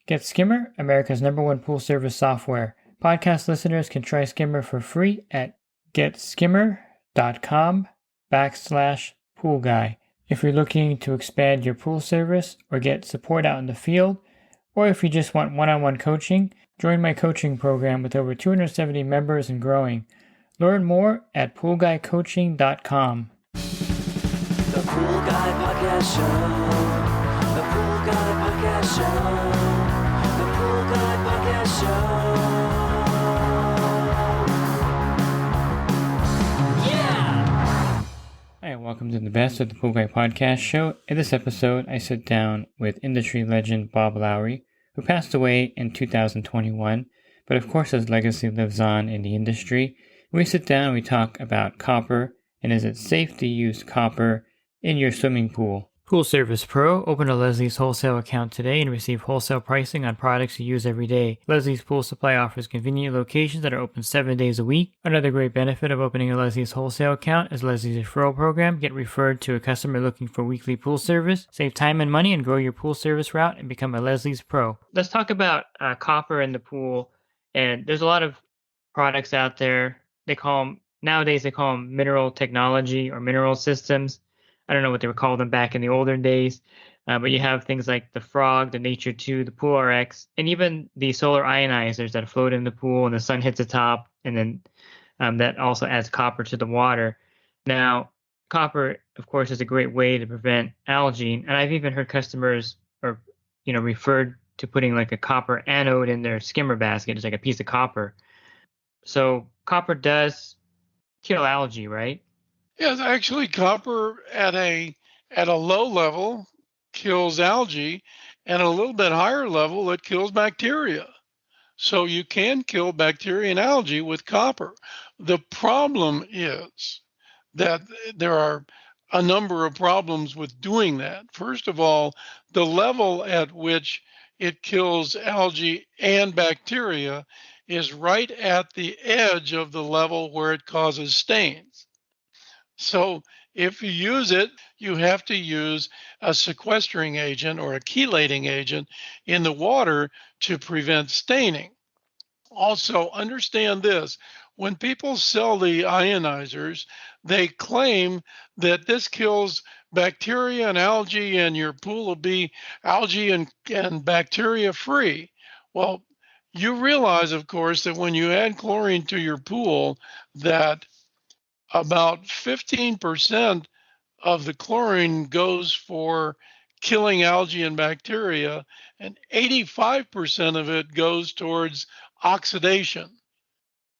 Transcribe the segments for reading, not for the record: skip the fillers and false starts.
Get Skimmer, America's #1 pool service software. Podcast listeners can try Skimmer for free at getskimmer.com/poolguy. If you're looking to expand your pool service or get support out in the field, or if you just want one-on-one coaching, join my coaching program with over 270 members and growing. Learn more at poolguycoaching.com. The Pool Guy Podcast Show. The Pool Guy Podcast Show. The Pool Guy Podcast Show. Yeah! Hi, and welcome to the best of the Pool Guy Podcast Show. In this episode, I sit down with industry legend Bob Lowry, who passed away in 2021, but of course his legacy lives on in the industry. We sit down and we talk about copper, and is it safe to use copper in your swimming pool? Pool Service Pro. Open a Leslie's wholesale account today and receive wholesale pricing on products you use every day. Leslie's Pool Supply offers convenient locations that are open 7 days a week. Another great benefit of opening a Leslie's wholesale account is Leslie's referral program. Get referred to a customer looking for weekly pool service. Save time and money and grow your pool service route and become a Leslie's Pro. Let's talk about copper in the pool. And there's a lot of products out there. Nowadays they call them mineral technology or mineral systems. I don't know what they would call them back in the older days, but you have things like the Frog, the Nature 2, the Pool RX, and even the solar ionizers that float in the pool and the sun hits the top, and then that also adds copper to the water. Now, copper, of course, is a great way to prevent algae, and I've even heard customers referred to putting like a copper anode in their skimmer basket. It's like a piece of copper. So copper does kill algae, right? Yes, actually, copper at a low level kills algae, and at a little bit higher level, it kills bacteria. So you can kill bacteria and algae with copper. The problem is that there are a number of problems with doing that. First of all, the level at which it kills algae and bacteria is right at the edge of the level where it causes stains. So if you use it, you have to use a sequestering agent or a chelating agent in the water to prevent staining. Also, understand this. When people sell the ionizers, they claim that this kills bacteria and algae and your pool will be algae and bacteria free. Well, you realize, of course, that when you add chlorine to your pool, that about 15% of the chlorine goes for killing algae and bacteria, and 85% of it goes towards oxidation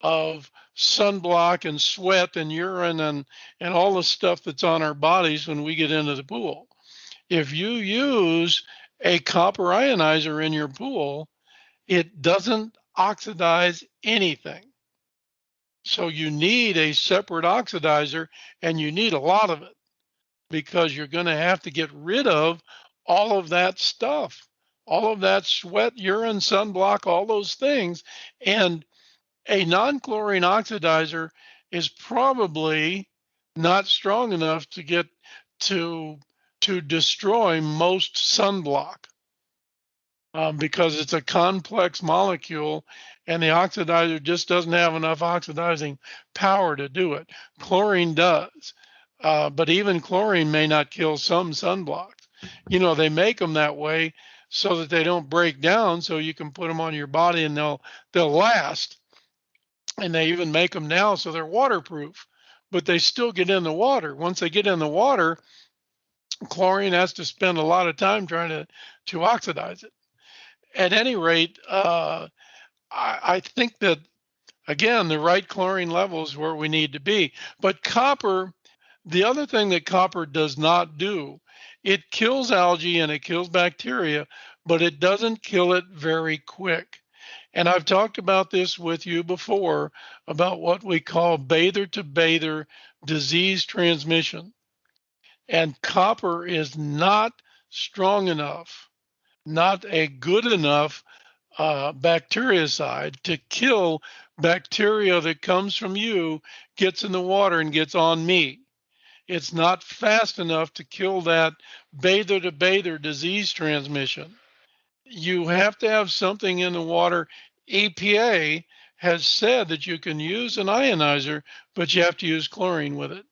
of sunblock and sweat and urine and all the stuff that's on our bodies when we get into the pool. If you use a copper ionizer in your pool, it doesn't oxidize anything. So you need a separate oxidizer, and you need a lot of it because you're going to have to get rid of all of that stuff, all of that sweat, urine, sunblock, all those things. And a non-chlorine oxidizer is probably not strong enough to get to destroy most sunblock. Because it's a complex molecule and the oxidizer just doesn't have enough oxidizing power to do it. Chlorine does, but even chlorine may not kill some sunblocks. They make them that way so that they don't break down, so you can put them on your body and they'll last. And they even make them now so they're waterproof, but they still get in the water. Once they get in the water, chlorine has to spend a lot of time trying to oxidize it. At any rate, I think that, again, the right chlorine level is where we need to be. But copper, the other thing that copper does not do, it kills algae and it kills bacteria, but it doesn't kill it very quick. And I've talked about this with you before about what we call bather-to-bather disease transmission. And copper is not strong enough, not a good enough bactericide to kill bacteria that comes from you, gets in the water and gets on me. It's not fast enough to kill that bather-to-bather disease transmission. you have to have something in the water. EPA has said that you can use an ionizer, but you have to use chlorine with it.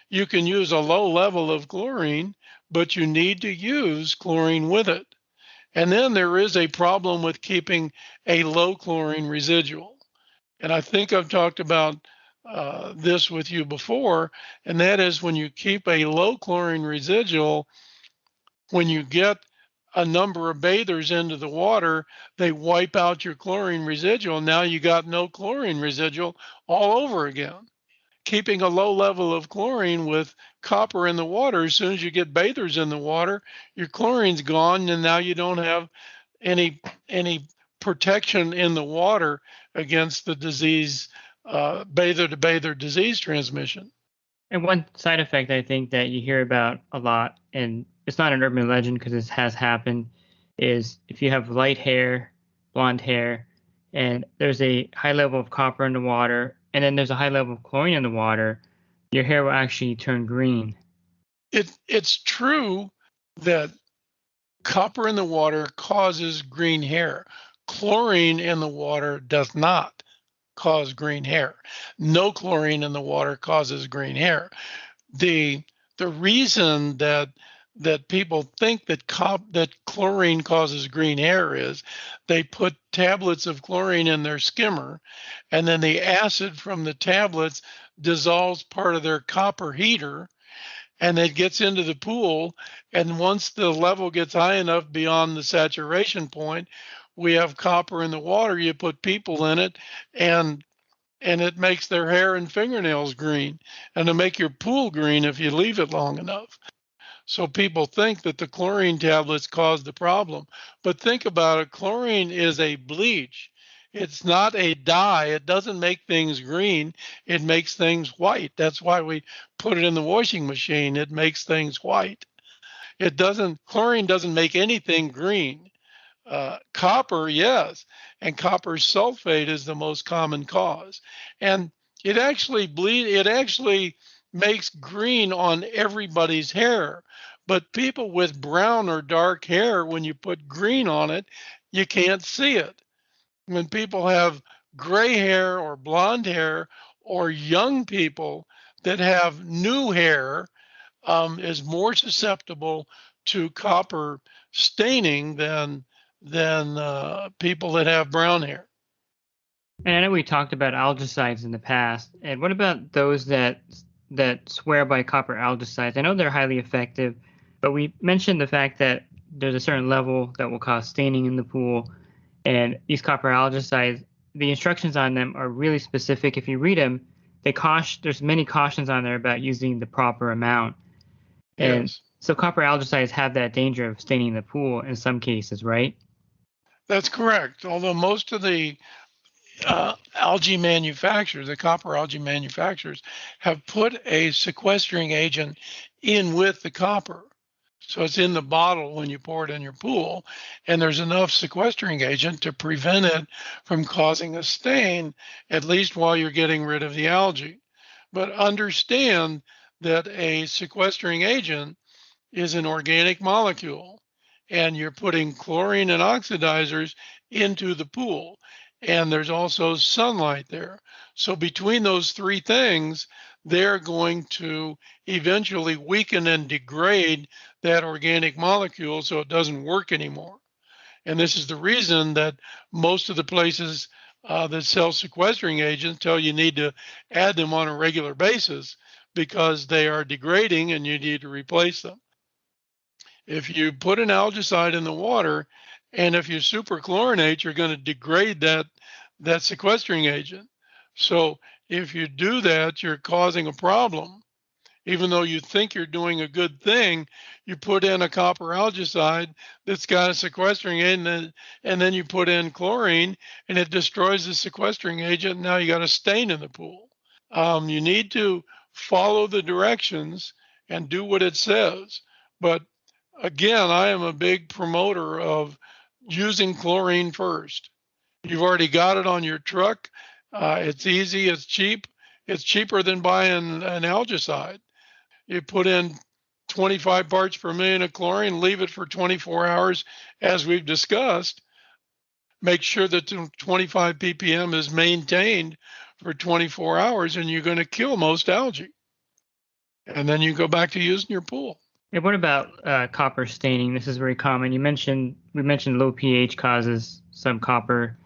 You can use a low level of chlorine, but you need to use chlorine with it. And then there is a problem with keeping a low chlorine residual. And I think I've talked about this with you before, and that is when you keep a low chlorine residual, when you get a number of bathers into the water, they wipe out your chlorine residual. Now you got no chlorine residual all over again. Keeping a low level of chlorine with copper in the water, as soon as you get bathers in the water, your chlorine's gone, and now you don't have any protection in the water against the disease, bather to bather disease transmission. And one side effect I think that you hear about a lot, and it's not an urban legend because this has happened, is if you have light hair, blonde hair, and there's a high level of copper in the water, and then there's a high level of chlorine in the water, your hair will actually turn green. It's true that copper in the water causes green hair. Chlorine in the water does not cause green hair. No chlorine in the water causes green hair. The reason that people think that chlorine causes green hair is they put tablets of chlorine in their skimmer, and then the acid from the tablets dissolves part of their copper heater, and it gets into the pool. And once the level gets high enough beyond the saturation point, we have copper in the water. You put people in it, and it makes their hair and fingernails green, and it'll make your pool green if you leave it long enough. So people think that the chlorine tablets cause the problem. But think about it, chlorine is a bleach. It's not a dye. It doesn't make things green. It makes things white. That's why we put it in the washing machine. It makes things white. Chlorine doesn't make anything green. Copper, yes, and copper sulfate is the most common cause. And it actually makes green on everybody's hair. But people with brown or dark hair, when you put green on it, you can't see it. When people have gray hair or blonde hair, or young people that have new hair, is more susceptible to copper staining than people that have brown hair. And I know we talked about algicides in the past. And what about those that swear by copper algicides? I know they're highly effective, but we mentioned the fact that there's a certain level that will cause staining in the pool. And these copper algicides, the instructions on them are really specific. If you read them, there's many cautions on there about using the proper amount. And Yes. so copper algicides have that danger of staining the pool in some cases, right? That's correct. Although most of the algae manufacturers, the copper algae manufacturers, have put a sequestering agent in with the copper. So it's in the bottle when you pour it in your pool, and there's enough sequestering agent to prevent it from causing a stain, at least while you're getting rid of the algae. But understand that a sequestering agent is an organic molecule, and you're putting chlorine and oxidizers into the pool. And there's also sunlight there. So between those three things, they're going to eventually weaken and degrade that organic molecule so it doesn't work anymore. And this is the reason that most of the places that sell sequestering agents tell you need to add them on a regular basis because they are degrading and you need to replace them. If you put an algicide in the water, and if you superchlorinate, you're going to degrade that sequestering agent. So if you do that, you're causing a problem. Even though you think you're doing a good thing, you put in a copper algicide that's got a sequestering agent, and then you put in chlorine, and it destroys the sequestering agent. Now you got a stain in the pool. You need to follow the directions and do what it says. But again, I am a big promoter of using chlorine first. You've already got it on your truck. It's easy, it's cheap. It's cheaper than buying an algicide. You put in 25 parts per million of chlorine, leave it for 24 hours, as we've discussed. Make sure that the 25 ppm is maintained for 24 hours, and you're going to kill most algae. And then you go back to using your pool. And what about copper staining? This is very common. We mentioned low pH causes some copper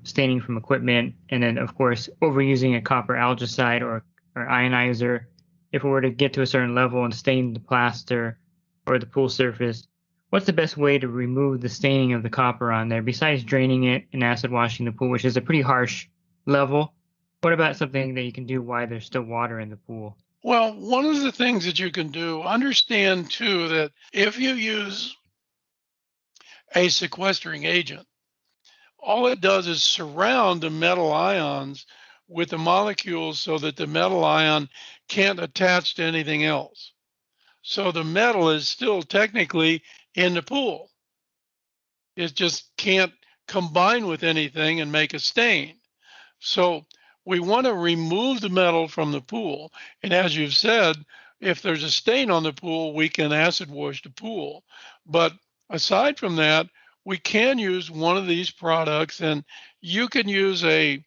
staining from equipment, and then of course overusing a copper algicide or ionizer. If we were to get to a certain level and stain the plaster or the pool surface, what's the best way to remove the staining of the copper on there besides draining it and acid washing the pool, which is a pretty harsh level? What about something that you can do while there's still water in the pool? Well, one of the things that you can do, understand too, that if you use a sequestering agent, all it does is surround the metal ions with the molecules so that the metal ion can't attach to anything else. So the metal is still technically in the pool. It just can't combine with anything and make a stain. So we want to remove the metal from the pool. And as you've said, if there's a stain on the pool, we can acid wash the pool. But aside from that, we can use one of these products, and you can use a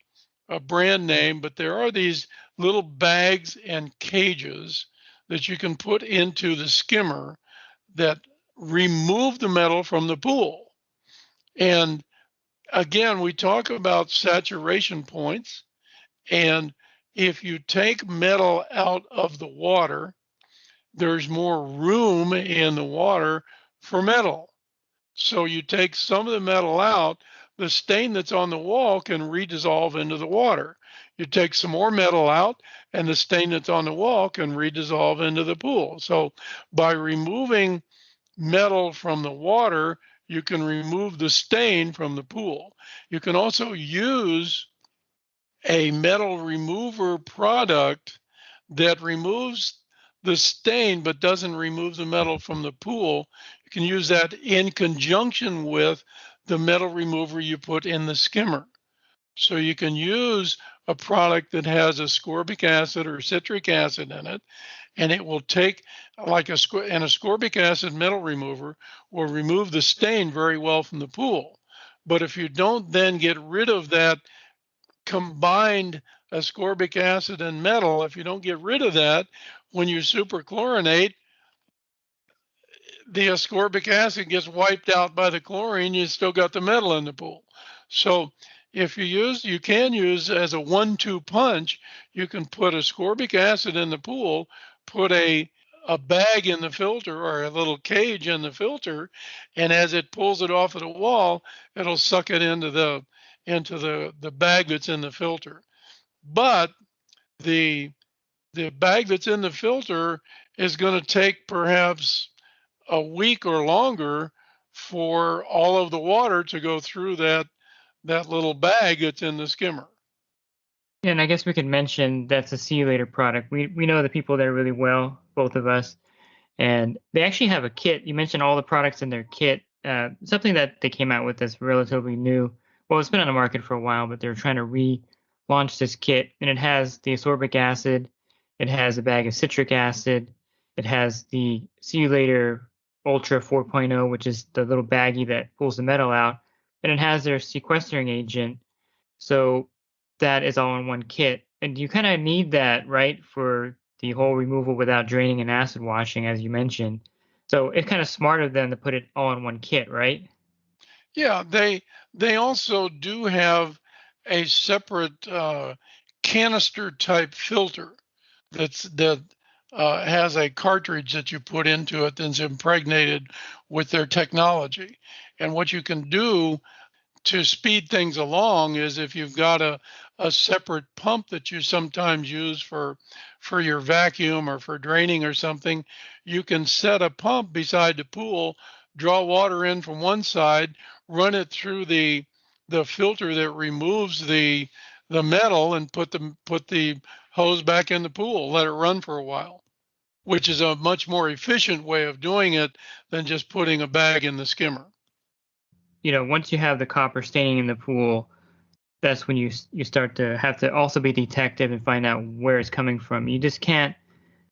brand name, but there are these little bags and cages that you can put into the skimmer that remove the metal from the pool. And again, we talk about saturation points. And if you take metal out of the water, there's more room in the water for metal. So you take some of the metal out, the stain that's on the wall can redissolve into the water. You take some more metal out, and the stain that's on the wall can redissolve into the pool. So by removing metal from the water, you can remove the stain from the pool. You can also use a metal remover product that removes the stain but doesn't remove the metal from the pool. You can use that in conjunction with the metal remover you put in the skimmer. So you can use a product that has ascorbic acid or citric acid in it, and it will take like an ascorbic acid metal remover will remove the stain very well from the pool. But if you don't then get rid of that combined ascorbic acid and metal, if you don't get rid of that, when you superchlorinate, the ascorbic acid gets wiped out by the chlorine, you still got the metal in the pool. So if you can use as a 1-2 punch, you can put ascorbic acid in the pool, put a bag in the filter or a little cage in the filter, and as it pulls it off of the wall, it'll suck it into the bag that's in the filter. But the bag that's in the filter is going to take perhaps a week or longer for all of the water to go through that little bag that's in the skimmer. Yeah, and I guess we could mention that's a Seator product. We know the people there really well, both of us, and they actually have a kit. You mentioned all the products in their kit. Something that they came out with that's relatively new. Well, it's been on the market for a while, but they're trying to relaunch this kit, and it has the ascorbic acid, it has a bag of citric acid, it has the Seator Ultra 4.0, which is the little baggie that pulls the metal out, and it has their sequestering agent. So that is all in one kit. And you kind of need that, right, for the whole removal without draining and acid washing, as you mentioned. So it's kind of smart of them to put it all in one kit, right? Yeah, they also do have a separate canister type filter that has a cartridge that you put into it that's impregnated with their technology. And what you can do to speed things along is if you've got a separate pump that you sometimes use for your vacuum or for draining or something, you can set a pump beside the pool, draw water in from one side, run it through the filter that removes the metal, and put the hose back in the pool, let it run for a while, which is a much more efficient way of doing it than just putting a bag in the skimmer. You know, once you have the copper staining in the pool, that's when you start to have to also be detective and find out where it's coming from. You just can't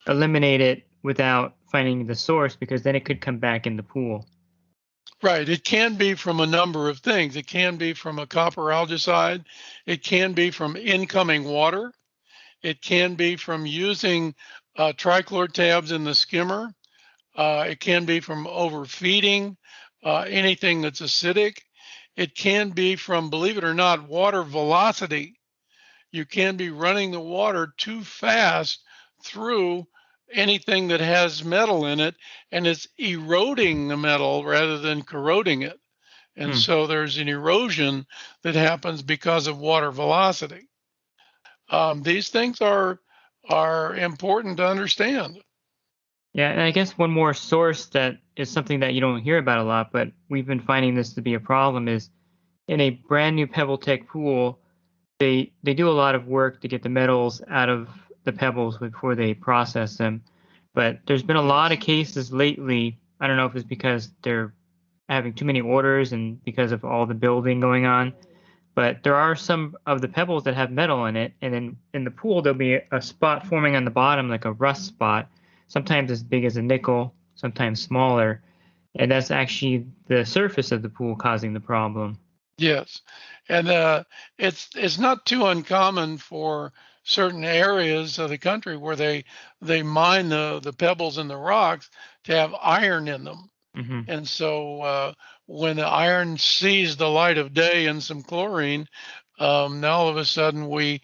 eliminate it without finding the source, because then it could come back in the pool. Right. It can be from a number of things. It can be from a copper algicide. It can be from incoming water. It can be from using trichlor tabs in the skimmer. It can be from overfeeding anything that's acidic. It can be from, believe it or not, water velocity. You can be running the water too fast through anything that has metal in it, and it's eroding the metal rather than corroding it. And so there's an erosion that happens because of water velocity. These things are important to understand. Yeah, and I guess one more source that is something that you don't hear about a lot, but we've been finding this to be a problem, is in a brand new Pebble Tech pool, they do a lot of work to get the metals out of the pebbles before they process them. But there's been a lot of cases lately. I don't know if it's because they're having too many orders and because of all the building going on, but there are some of the pebbles that have metal in it, and then in the pool there'll be a spot forming on the bottom, like a rust spot, sometimes as big as a nickel, sometimes smaller, and that's actually the surface of the pool causing the problem. Yes, and it's not too uncommon for certain areas of the country where they mine the pebbles and the rocks to have iron in them. Mm-hmm. And so when the iron sees the light of day and some chlorine, now all of a sudden we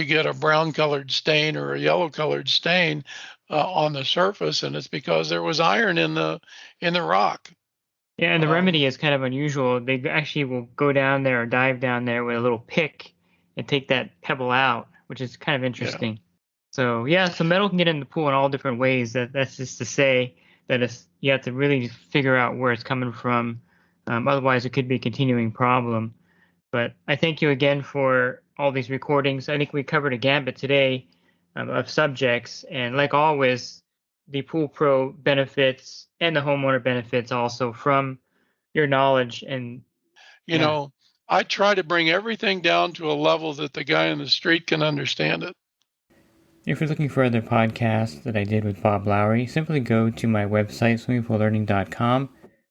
get a brown colored stain or a yellow colored stain on the surface, and it's because there was iron in the rock. Yeah, and the remedy is kind of unusual. They actually will go down there or dive down there with a little pick and take that pebble out, which is kind of interesting. Yeah. So metal can get in the pool in all different ways. That's just to say that you have to really figure out where it's coming from. Otherwise, it could be a continuing problem. But I thank you again for all these recordings. I think we covered a gambit today of subjects. And like always, the Pool Pro benefits and the homeowner benefits also from your knowledge. And you know, I try to bring everything down to a level that the guy in the street can understand it. If you're looking for other podcasts that I did with Bob Lowry, simply go to my website, swimmingpoollearning.com.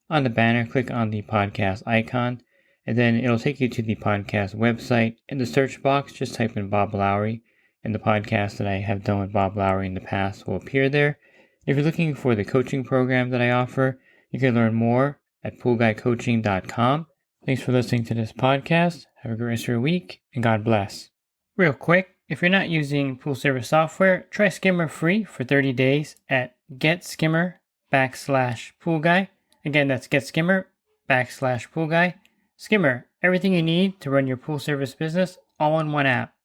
On the banner, click on the podcast icon, and then it'll take you to the podcast website. In the search box, just type in Bob Lowry, and the podcast that I have done with Bob Lowry in the past will appear there. If you're looking for the coaching program that I offer, you can learn more at poolguycoaching.com. Thanks for listening to this podcast. Have a great rest of your week, and God bless. Real quick, if you're not using pool service software, try Skimmer free for 30 days at getskimmer.com/poolguy. Again, that's getskimmer.com/poolguy. Skimmer, everything you need to run your pool service business all in one app.